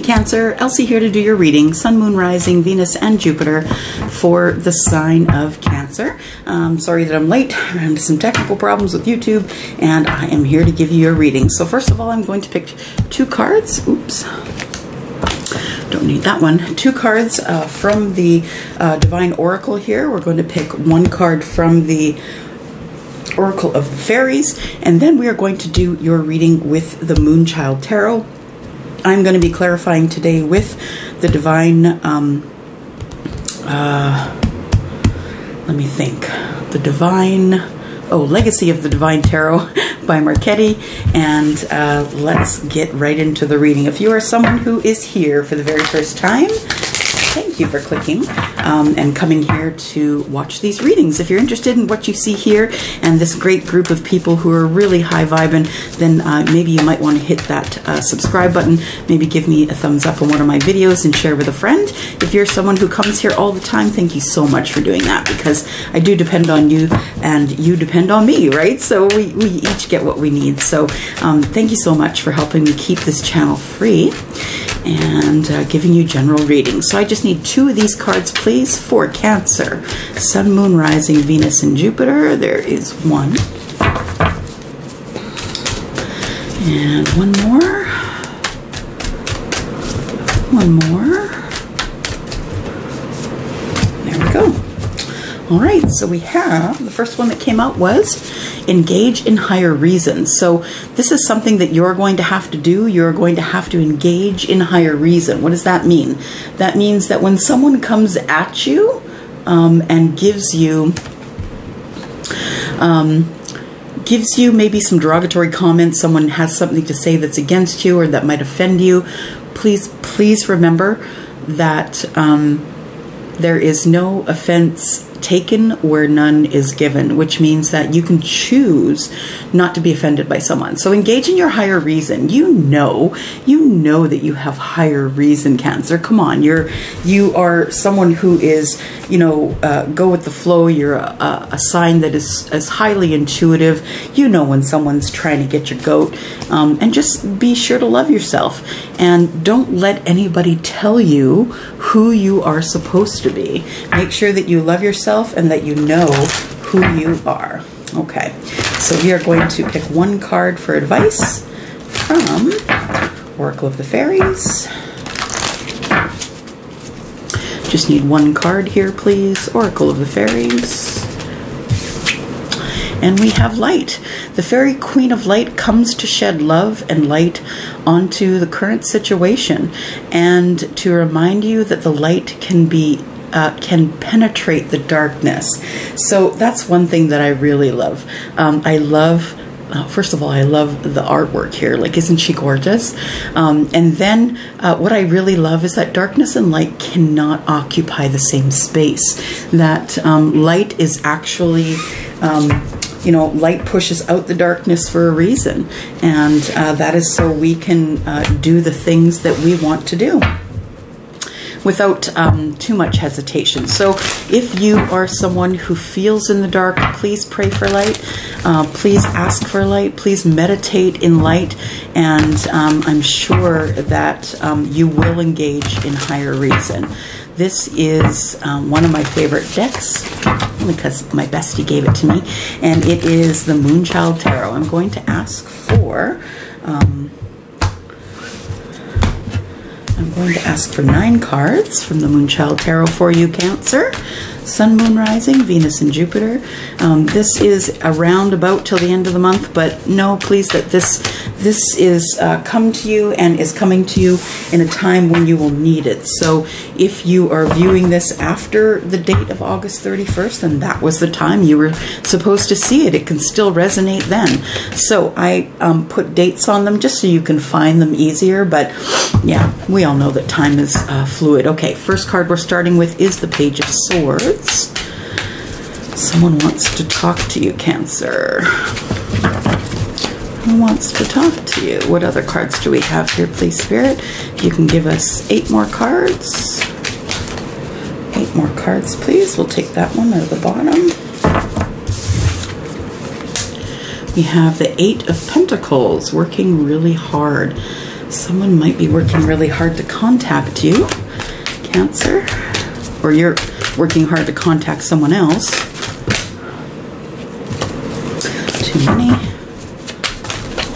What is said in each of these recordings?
Cancer, Elsie here to do your reading, Sun, Moon, Rising, Venus, and Jupiter for the sign of Cancer. Sorry that I'm late. I ran into some technical problems with YouTube, and I am here to give you your reading. So first of all, I'm going to pick two cards. Oops. Don't need that one. Two cards from the Divine Oracle here. We're going to pick one card from the Oracle of the Fairies, and then we are going to do your reading with the Moonchild Tarot. I'm going to be clarifying today with the Divine, let me think, the Divine, Legacy of the Divine Tarot by Marchetti, and let's get right into the reading. If you are someone who is here for the very first time, thank you for clicking and coming here to watch these readings. If you're interested in what you see here and this great group of people who are really high vibing, then maybe you might want to hit that subscribe button, maybe give me a thumbs up on one of my videos and share with a friend. If you're someone who comes here all the time, thank you so much for doing that, because I do depend on you and you depend on me, right? So we each get what we need. So thank you so much for helping me keep this channel free and giving you general readings. So I just need two of these cards, please, for Cancer. Sun, Moon, Rising, Venus, and Jupiter. There is one. And one more. One more. There we go. All right, so we have, the first one that came out was engage in higher reason. So this is something that you're going to have to do. You're going to have to engage in higher reason. What does that mean? That means that when someone comes at you and gives you maybe some derogatory comments, someone has something to say that's against you or that might offend you, please remember that there is no offense taken where none is given, which means that you can choose not to be offended by someone. So engage in your higher reason. You know that you have higher reason, Cancer. Come on, you are someone who is, go with the flow. You're a sign that is highly intuitive. You know when someone's trying to get your goat, and just be sure to love yourself and don't let anybody tell you who you are supposed to be. Make sure that you love yourself and that you know who you are. Okay, so we are going to pick one card for advice from Oracle of the Fairies. Just need one card here, please. Oracle of the Fairies. And we have light. The Fairy Queen of Light comes to shed love and light onto the current situation and to remind you that the light can penetrate the darkness. So that's one thing that I really love. First of all, I love the artwork here. Like, isn't she gorgeous? And then what I really love is that darkness and light cannot occupy the same space. That light is actually, light pushes out the darkness for a reason. And that is so we can do the things that we want to do without too much hesitation. So if you are someone who feels in the dark, please pray for light. Please ask for light. Please meditate in light. And I'm sure that you will engage in higher reason. This is one of my favorite decks, only because my bestie gave it to me, and it is the Moonchild Tarot. I'm going to ask for 9 cards from the Moonchild Tarot for you, Cancer. Sun, Moon, Rising, Venus, and Jupiter. This is around about till the end of the month, but know, please, that this is come to you and is coming to you in a time when you will need it. So if you are viewing this after the date of August 31st, then that was the time you were supposed to see it. It can still resonate then. So I put dates on them just so you can find them easier, but yeah, we all know that time is fluid. Okay, first card we're starting with is the Page of Swords. Someone wants to talk to you, Cancer. Who wants to talk to you? What other cards do we have here, please, Spirit? You can give us 8 more cards. 8 more cards, please. We'll take that one out of the bottom. We have the 8 of Pentacles, working really hard. Someone might be working really hard to contact you, Cancer, or you're working hard to contact someone else. Too many.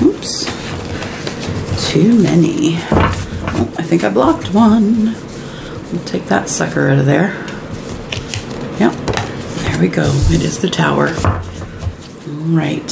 Oops. Too many. Oh, I think I blocked one. We'll take that sucker out of there. Yep. There we go. It is the Tower. All right.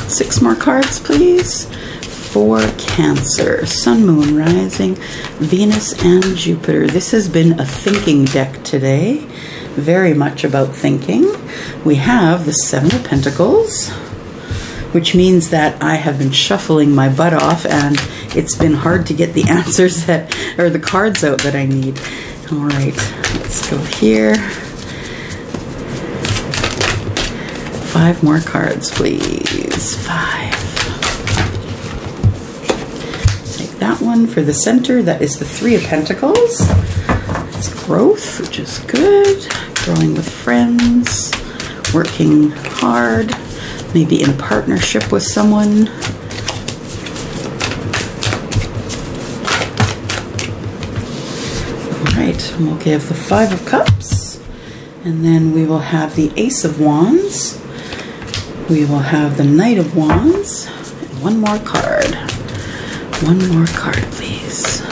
Six more cards, please. For Cancer, Sun, Moon, Rising, Venus, and Jupiter. This has been a thinking deck today. Very much about thinking. We have the Seven of Pentacles, which means that I have been shuffling my butt off and it's been hard to get the answers that, or the cards out that I need. All right, let's go here. 5 more cards, please. 5. That one for the center, that is the Three of Pentacles. It's growth, which is good. Growing with friends, working hard, maybe in partnership with someone. All right, and we'll give the Five of Cups, and then we will have the Ace of Wands. We will have the Knight of Wands, and one more card. One more card, please.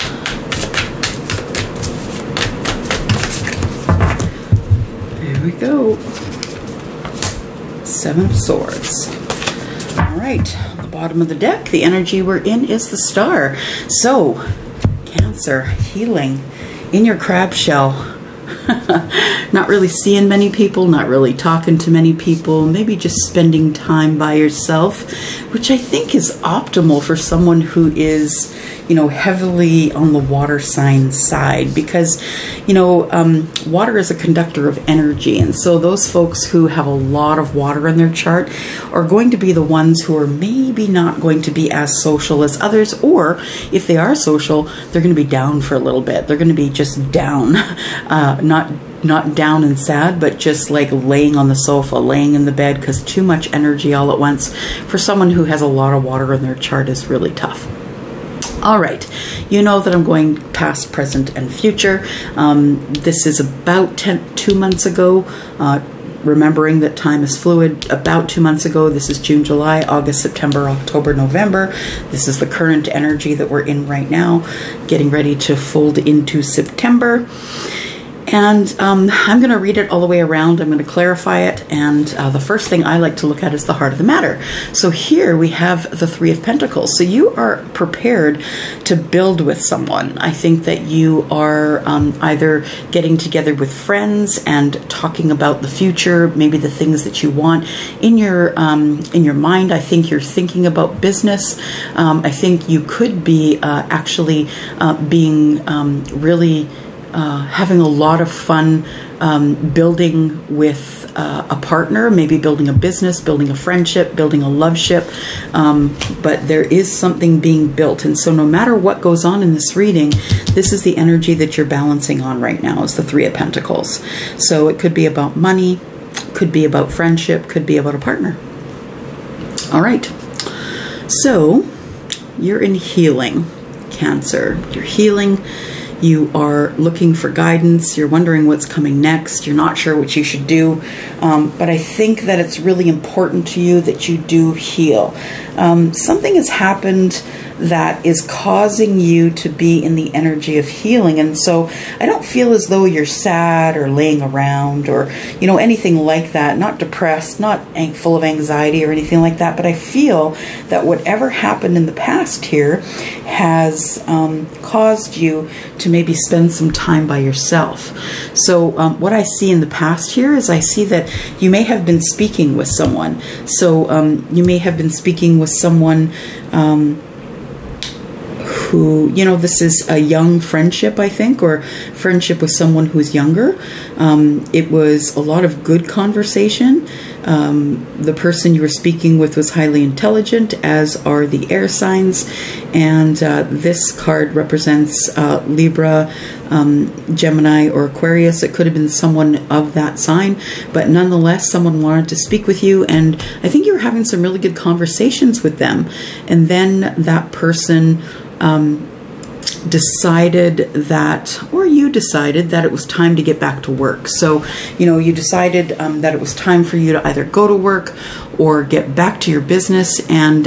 There we go. Seven of Swords. All right, the bottom of the deck, the energy we're in is the Star. So, Cancer, healing in your crab shell. Not really seeing many people, not really talking to many people, maybe just spending time by yourself, which I think is optimal for someone who is, you know, heavily on the water sign side, because, you know, water is a conductor of energy. And so those folks who have a lot of water in their chart are going to be the ones who are maybe not going to be as social as others, or if they are social, they're going to be down for a little bit. They're going to be just down, not down and sad, but just like laying on the sofa, laying in the bed, because too much energy all at once for someone who has a lot of water in their chart is really tough. All right, you know that I'm going past, present, and future. This is about 2 months ago. Remembering that time is fluid, about 2 months ago. This is June, July, August, September, October, November. This is the current energy that we're in right now, getting ready to fold into September. And I'm going to read it all the way around. I'm going to clarify it. And the first thing I like to look at is the heart of the matter. So here we have the Three of Pentacles. So you are prepared to build with someone. I think that you are either getting together with friends and talking about the future, maybe the things that you want in your mind. I think you're thinking about business. I think you could be actually being really having a lot of fun building with a partner, maybe building a business, building a friendship, building a love ship, but there is something being built. And so no matter what goes on in this reading, this is the energy that you're balancing on right now, is the Three of Pentacles. So it could be about money, could be about friendship, could be about a partner. All right, so you're in healing, Cancer. You're healing. You are looking for guidance. You're wondering what's coming next. You're not sure what you should do. But I think that it's really important to you that you do heal. Something has happened that is causing you to be in the energy of healing. And so I don't feel as though you're sad or laying around or, you know, anything like that. Not depressed, not full of anxiety or anything like that. But I feel that whatever happened in the past here has caused you to maybe spend some time by yourself. So what I see in the past here is I see that you may have been speaking with someone. So you may have been speaking with someone who, you know, this is a young friendship, I think, or friendship with someone who's younger. It was a lot of good conversation. The person you were speaking with was highly intelligent, as are the air signs. And this card represents Libra, Gemini, or Aquarius. It could have been someone of that sign, but nonetheless, someone wanted to speak with you. And I think you were having some really good conversations with them. And then that person decided that, or you decided that it was time to get back to work. So, you decided that it was time for you to either go to work or get back to your business. And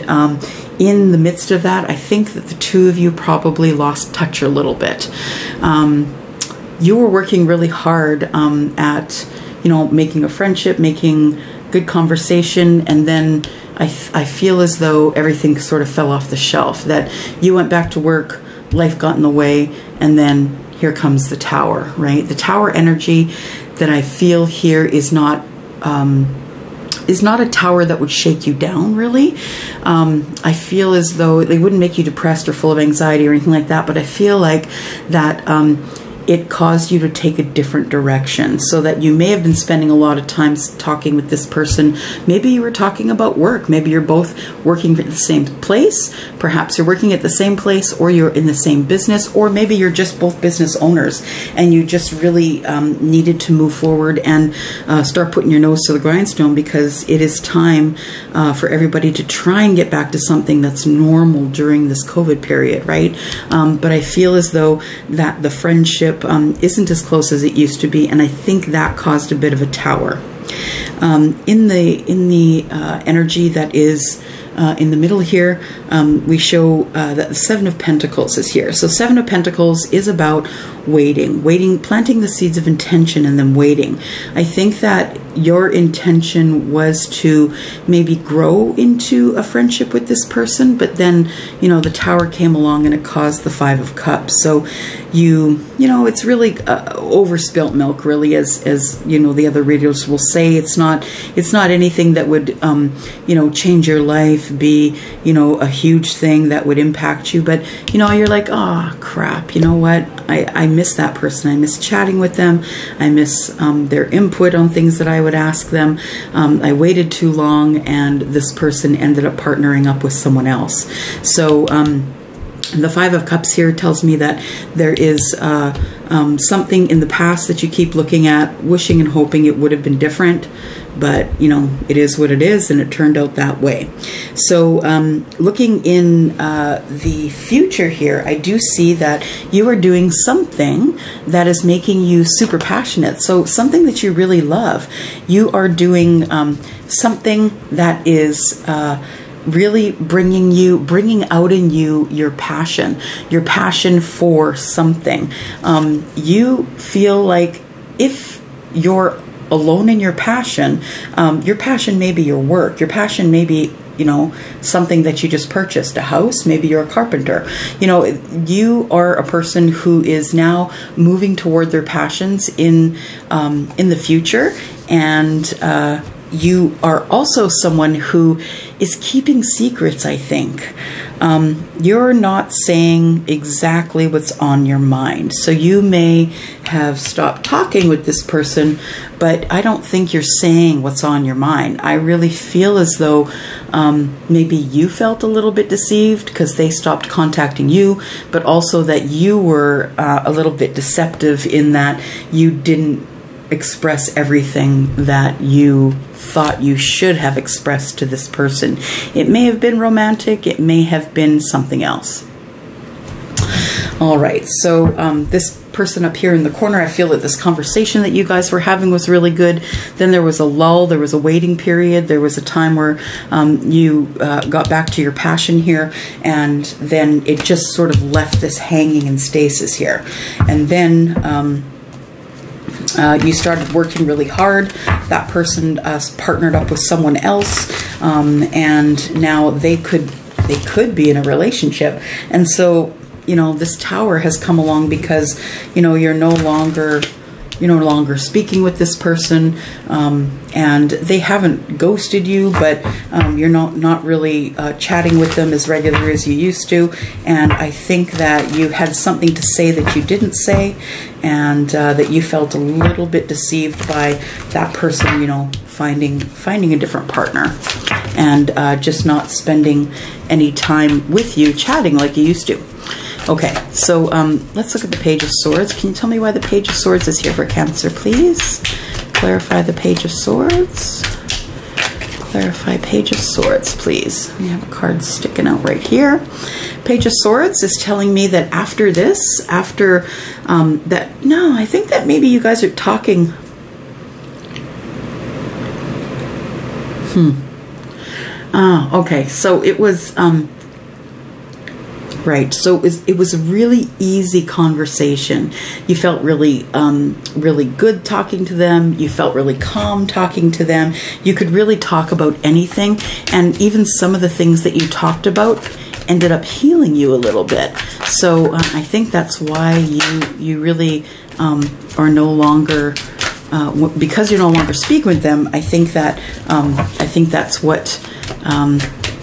in the midst of that, I think that the two of you probably lost touch a little bit. You were working really hard at, making a friendship, making good conversation, and then I feel as though everything sort of fell off the shelf, that you went back to work, life got in the way, and then here comes the Tower, right? The Tower energy that I feel here is not a tower that would shake you down, really. I feel as though they wouldn't make you depressed or full of anxiety or anything like that, but I feel like that it caused you to take a different direction, so that you may have been spending a lot of time talking with this person. Maybe you were talking about work. Maybe you're both working at the same place. Perhaps you're working at the same place, or you're in the same business, or maybe you're just both business owners and you just really needed to move forward and start putting your nose to the grindstone, because it is time for everybody to try and get back to something that's normal during this COVID period, right? But I feel as though that the friendship isn't as close as it used to be, and I think that caused a bit of a tower. In the energy that is in the middle here, we show that the Seven of Pentacles is here. So Seven of Pentacles is about waiting, planting the seeds of intention and then waiting. I think that your intention was to maybe grow into a friendship with this person, but then, the Tower came along and it caused the Five of Cups. So it's really overspilt milk, really, as the other readers will say. It's not anything that would, change your life, be, a huge thing that would impact you. But, you're like, oh, crap, you know what? I miss that person. I miss chatting with them. I miss their input on things that I would ask them. I waited too long, and this person ended up partnering up with someone else. So the Five of Cups here tells me that there is something in the past that you keep looking at, wishing and hoping it would have been different. But, it is what it is, and it turned out that way. So looking in the future here, I do see that you are doing something that is making you super passionate. So something that you really love. You are doing something that is really bringing out in you your passion for something. You feel like if you're alone in your passion may be your work. Your passion may be, something that you just purchased, a house. Maybe you're a carpenter. You are a person who is now moving toward their passions in the future, and you are also someone who is keeping secrets, I think. You're not saying exactly what's on your mind. So you may have stopped talking with this person, but I don't think you're saying what's on your mind. I really feel as though maybe you felt a little bit deceived because they stopped contacting you, but also that you were a little bit deceptive in that you didn't express everything that you thought you should have expressed to this person. It may have been romantic, it may have been something else. All right, so this person up here in the corner, I feel that this conversation that you guys were having was really good. Then there was a lull, there was a waiting period, there was a time where you got back to your passion here, and then it just sort of left this hanging in stasis here. And then you started working really hard. That person partnered up with someone else, and now they could be in a relationship. And so, this Tower has come along because, you're no longer you're no longer speaking with this person, and they haven't ghosted you, but you're not really chatting with them as regular as you used to. And I think that you had something to say that you didn't say, and that you felt a little bit deceived by that person, you know, finding a different partner, and just not spending any time with you chatting like you used to. Okay, so let's look at the Page of Swords. Can you tell me why the Page of Swords is here for Cancer, please? Clarify the Page of Swords. Clarify Page of Swords, please. We have a card sticking out right here. Page of Swords is telling me that after this, after that, no, I think that maybe you guys are talking. Okay, so it was, right, so it was a really easy conversation. You felt really, really good talking to them. You felt really calm talking to them. You could really talk about anything, and even some of the things that you talked about ended up healing you a little bit. So I think that's why you really are no longer, because you're no longer speaking with them. I think that's what,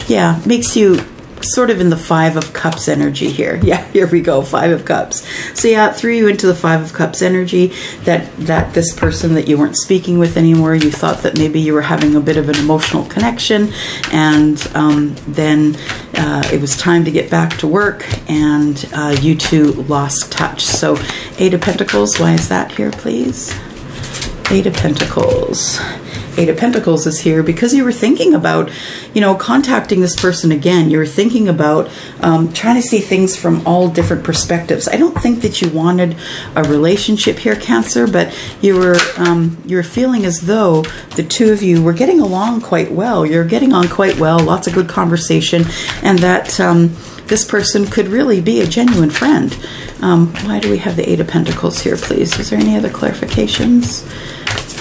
yeah, makes you sort of in the Five of Cups energy here. Yeah, here we go, Five of Cups. So yeah, it threw you into the Five of Cups energy, that this person that you weren't speaking with anymore, you thought that maybe you were having a bit of an emotional connection, and then it was time to get back to work, and you two lost touch. So Eight of Pentacles, why is that here, please? Eight of Pentacles. Eight of Pentacles is here because you were thinking about, you know, contacting this person again. You were thinking about trying to see things from all different perspectives. I don't think that you wanted a relationship here, Cancer, but you were feeling as though the two of you were getting along quite well. You're getting on quite well, lots of good conversation, and that this person could really be a genuine friend. Why do we have the Eight of Pentacles here, please? Is there any other clarifications?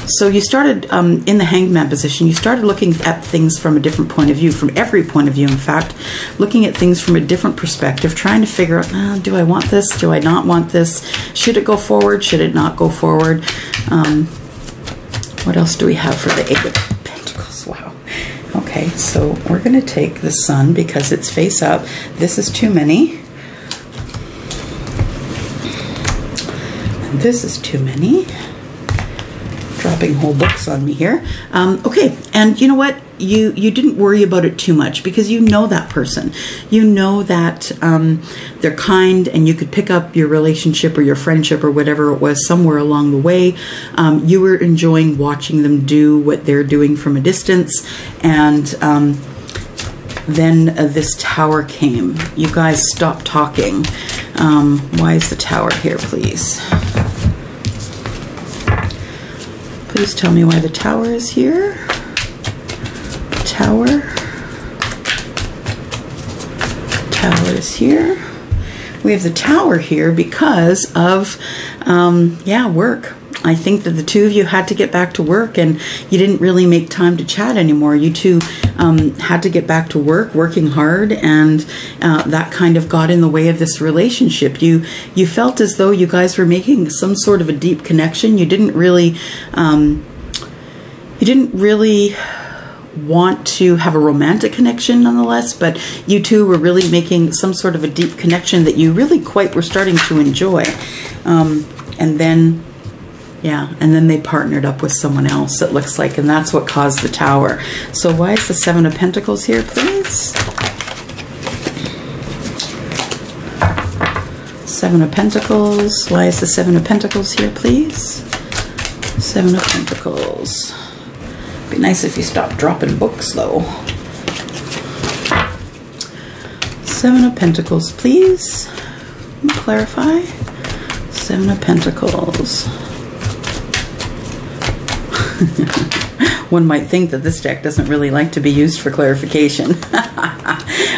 So you started in the Hanged Man position. You started looking at things from a different point of view, from every point of view, in fact, looking at things from a different perspective, trying to figure out, do I want this? Do I not want this? Should it go forward? Should it not go forward? What else do we have for the Eight of Pentacles? Wow. Okay, so we're going to take the Sun because it's face up. This is too many. And this is too many. Dropping whole books on me here. Okay, and you know what? You didn't worry about it too much because you know that person. You know that they're kind, and you could pick up your relationship or your friendship or whatever it was somewhere along the way. You were enjoying watching them do what they're doing from a distance, and then this Tower came. You guys stopped talking. Why is the Tower here, please? Please tell me why the Tower is here. Tower. Tower is here. We have the Tower here because of, yeah, work. I think that the two of you had to get back to work, and you didn't really make time to chat anymore. You two had to get back to work, working hard, and that kind of got in the way of this relationship. You felt as though you guys were making some sort of a deep connection. You didn't really want to have a romantic connection nonetheless, but you two were really making some sort of a deep connection that you really quite were starting to enjoy. And then, yeah, and then they partnered up with someone else, it looks like, and that's what caused the Tower. So why is the Seven of Pentacles here, please? Seven of Pentacles. Why is the Seven of Pentacles here, please? Seven of Pentacles. Be nice if you stopped dropping books, though. Seven of Pentacles, please. Clarify. Seven of Pentacles. One might think that this deck doesn't really like to be used for clarification.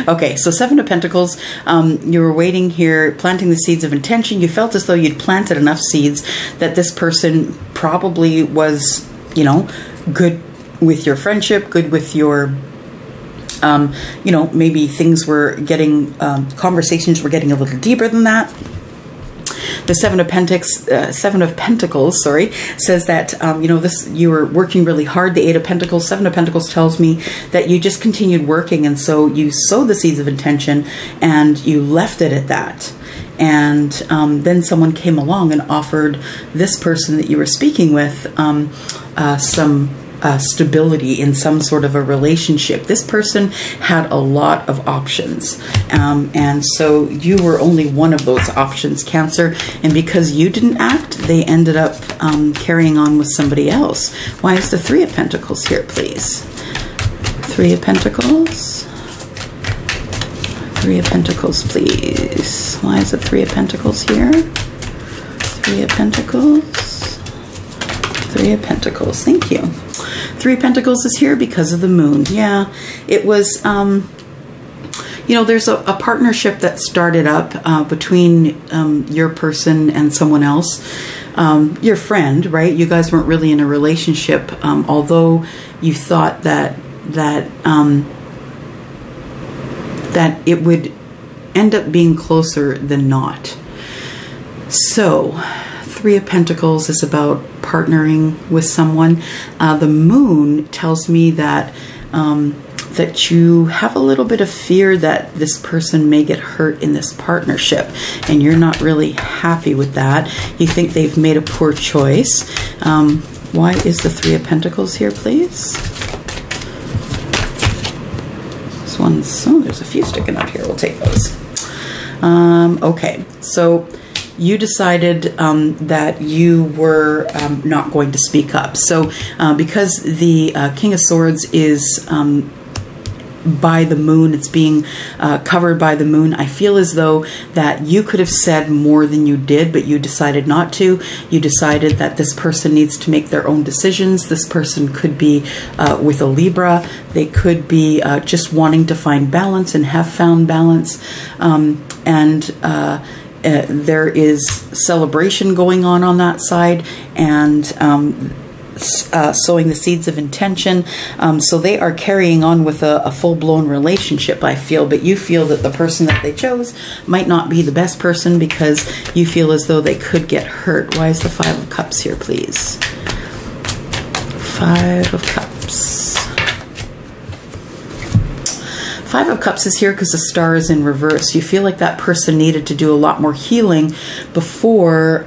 Okay, so Seven of Pentacles, you were waiting here, planting the seeds of intention. You felt as though you'd planted enough seeds that this person probably was, you know, good with your friendship, good with your, you know, maybe things were getting, conversations were getting a little deeper than that. The Seven of Pentacles, sorry, says that you know, you were working really hard. The Eight of Pentacles, Seven of Pentacles tells me that you just continued working, and so you sowed the seeds of intention and you left it at that. And then someone came along and offered this person that you were speaking with some stability in some sort of a relationship. This person had a lot of options, and so you were only one of those options, Cancer, and because you didn't act, they ended up carrying on with somebody else. Why is the Three of Pentacles here, please? Three of Pentacles. Three of Pentacles, please. Why is the Three of Pentacles here? Three of Pentacles. Three of Pentacles. Thank you. Three of Pentacles is here because of the moon. Yeah, it was, you know, there's a partnership that started up between your person and someone else. Your friend, right? You guys weren't really in a relationship, although you thought that it would end up being closer than not. So, Three of Pentacles is about partnering with someone. The moon tells me that that you have a little bit of fear that this person may get hurt in this partnership, and you're not really happy with that. You think they've made a poor choice. Why is the Three of Pentacles here, please? Oh, there's a few sticking up here. We'll take those. Okay, so you decided that you were not going to speak up. So because the King of Swords is by the moon, it's being covered by the moon, I feel as though that you could have said more than you did, but you decided not to. You decided that this person needs to make their own decisions. This person could be with a Libra. They could be just wanting to find balance and have found balance. There is celebration going on that side, and sowing the seeds of intention. So they are carrying on with a full-blown relationship, I feel, but you feel that the person that they chose might not be the best person because you feel as though they could get hurt. Why is the Five of Cups here, please? Five of Cups. Five of Cups is here because the Star is in reverse. You feel like that person needed to do a lot more healing before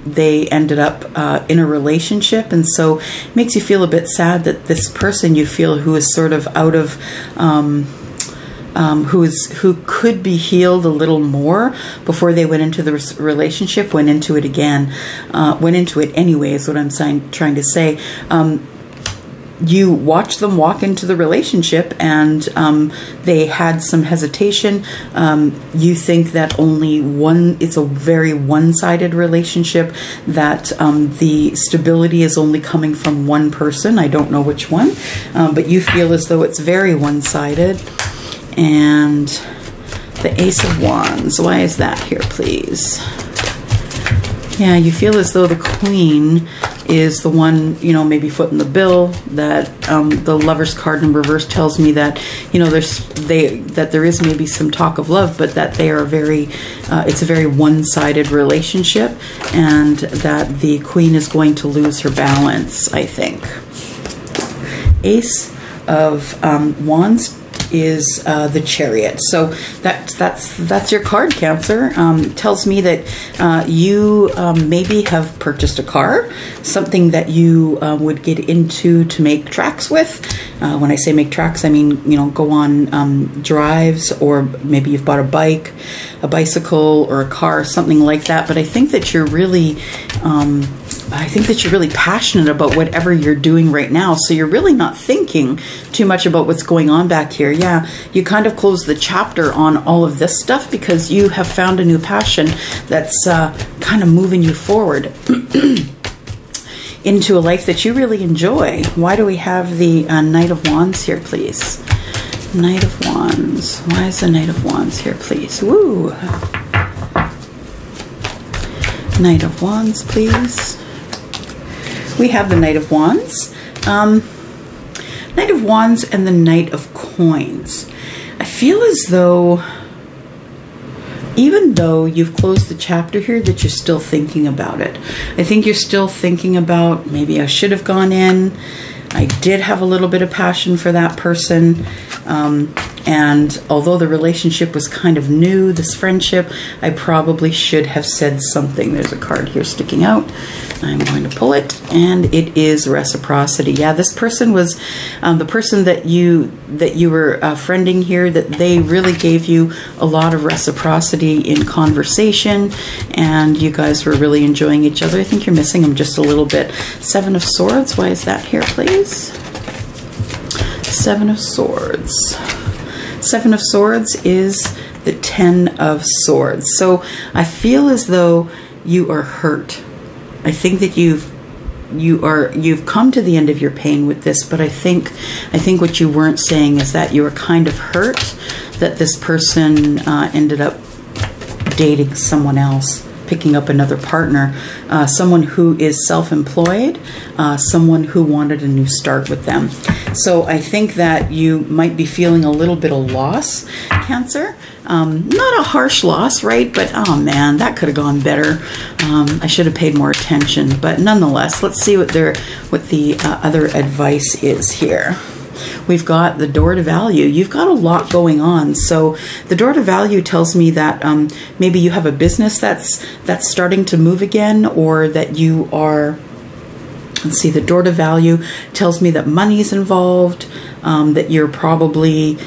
they ended up in a relationship, and so it makes you feel a bit sad that this person you feel who is sort of out of who could be healed a little more before they went into the relationship, went into it again, went into it anyway is what I'm trying to say. You watch them walk into the relationship, and they had some hesitation. You think that it's a very one-sided relationship, that the stability is only coming from one person. I don't know which one, but you feel as though it's very one-sided. And the Ace of Wands, why is that here, please? Yeah, you feel as though the Queen is the one, you know, maybe footing the bill. That the Lover's card in reverse tells me that, you know, that there is maybe some talk of love, but that they are it's a very one-sided relationship, and that the Queen is going to lose her balance, I think. Ace of Wands is the Chariot. So that's your card, Cancer. Tells me that you maybe have purchased a car, something that you would get into to make tracks with. When I say make tracks, I mean, you know, go on drives, or maybe you've bought a bike, a bicycle, or a car, something like that. But I think that you're really passionate about whatever you're doing right now. So you're really not thinking too much about what's going on back here. Yeah, you kind of close the chapter on all of this stuff because you have found a new passion that's kind of moving you forward into a life that you really enjoy. Why do we have the Knight of Wands here, please? Knight of Wands. Why is the Knight of Wands here, please? Woo! Knight of Wands, please. We have the Knight of Wands. Knight of Wands and the Knight of Coins. I feel as though even though you've closed the chapter here, that you're still thinking about it. I think you're still thinking about, maybe I should have gone in. I did have a little bit of passion for that person. And although the relationship was kind of new, this friendship, I probably should have said something. There's a card here sticking out. I'm going to pull it, and it is reciprocity. Yeah, this person was the person that you were friending here, that they really gave you a lot of reciprocity in conversation, and you guys were really enjoying each other. I think you're missing them just a little bit. Seven of Swords. Why is that here, please? Seven of Swords. Seven of Swords is the Ten of Swords. So I feel as though you are hurt. I think that you've come to the end of your pain with this, but I think what you weren't saying is that you were kind of hurt that this person ended up dating someone else, picking up another partner, someone who is self-employed, someone who wanted a new start with them. So I think that you might be feeling a little bit of loss, Cancer. Not a harsh loss, right? But oh man, that could have gone better. I should have paid more attention. But nonetheless, let's see what the other advice is here. We've got the Door to Value. You've got a lot going on. So the Door to Value tells me that maybe you have a business that's starting to move again, or that you are, let's see, the Door to Value tells me that money's involved, that you're probably,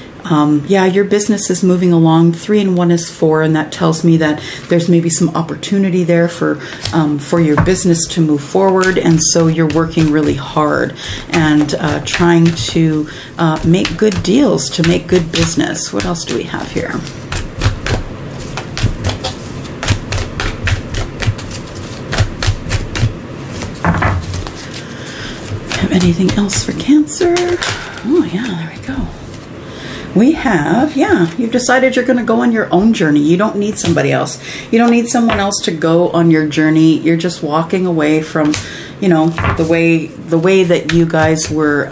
yeah, your business is moving along. 3 and 1 is 4, and that tells me that there's maybe some opportunity there for your business to move forward, and so you're working really hard and trying to make good deals, to make good business. What else do we have here? Have anything else for Cancer? Oh yeah, there we go. We have, yeah, you've decided you're going to go on your own journey. You don't need somebody else. You don't need someone else to go on your journey. You're just walking away from, you know, the way that you guys were,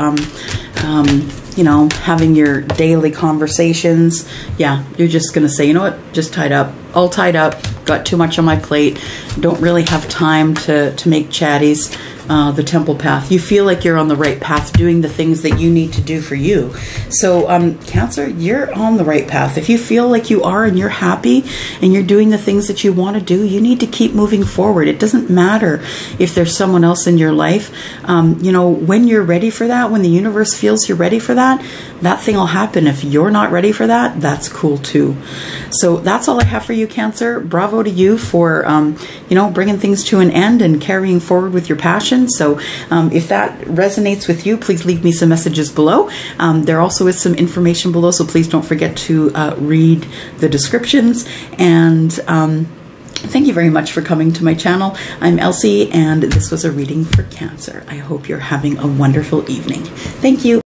you know, having your daily conversations. Yeah, you're just going to say, you know what, just tied up, all tied up, got too much on my plate, don't really have time to make chatties. The Temple path. You feel like you're on the right path, doing the things that you need to do for you. So Cancer, you're on the right path. If you feel like you are and you're happy and you're doing the things that you want to do, you need to keep moving forward. It doesn't matter if there's someone else in your life. You know, when you're ready for that, when the universe feels you're ready for that, that thing will happen. If you're not ready for that, that's cool too. So that's all I have for you, Cancer. Bravo to you for, you know, bringing things to an end and carrying forward with your passion. So if that resonates with you, please leave me some messages below. There also is some information below, so please don't forget to read the descriptions. And thank you very much for coming to my channel. I'm Elsie, and this was a reading for Cancer. I hope you're having a wonderful evening. Thank you.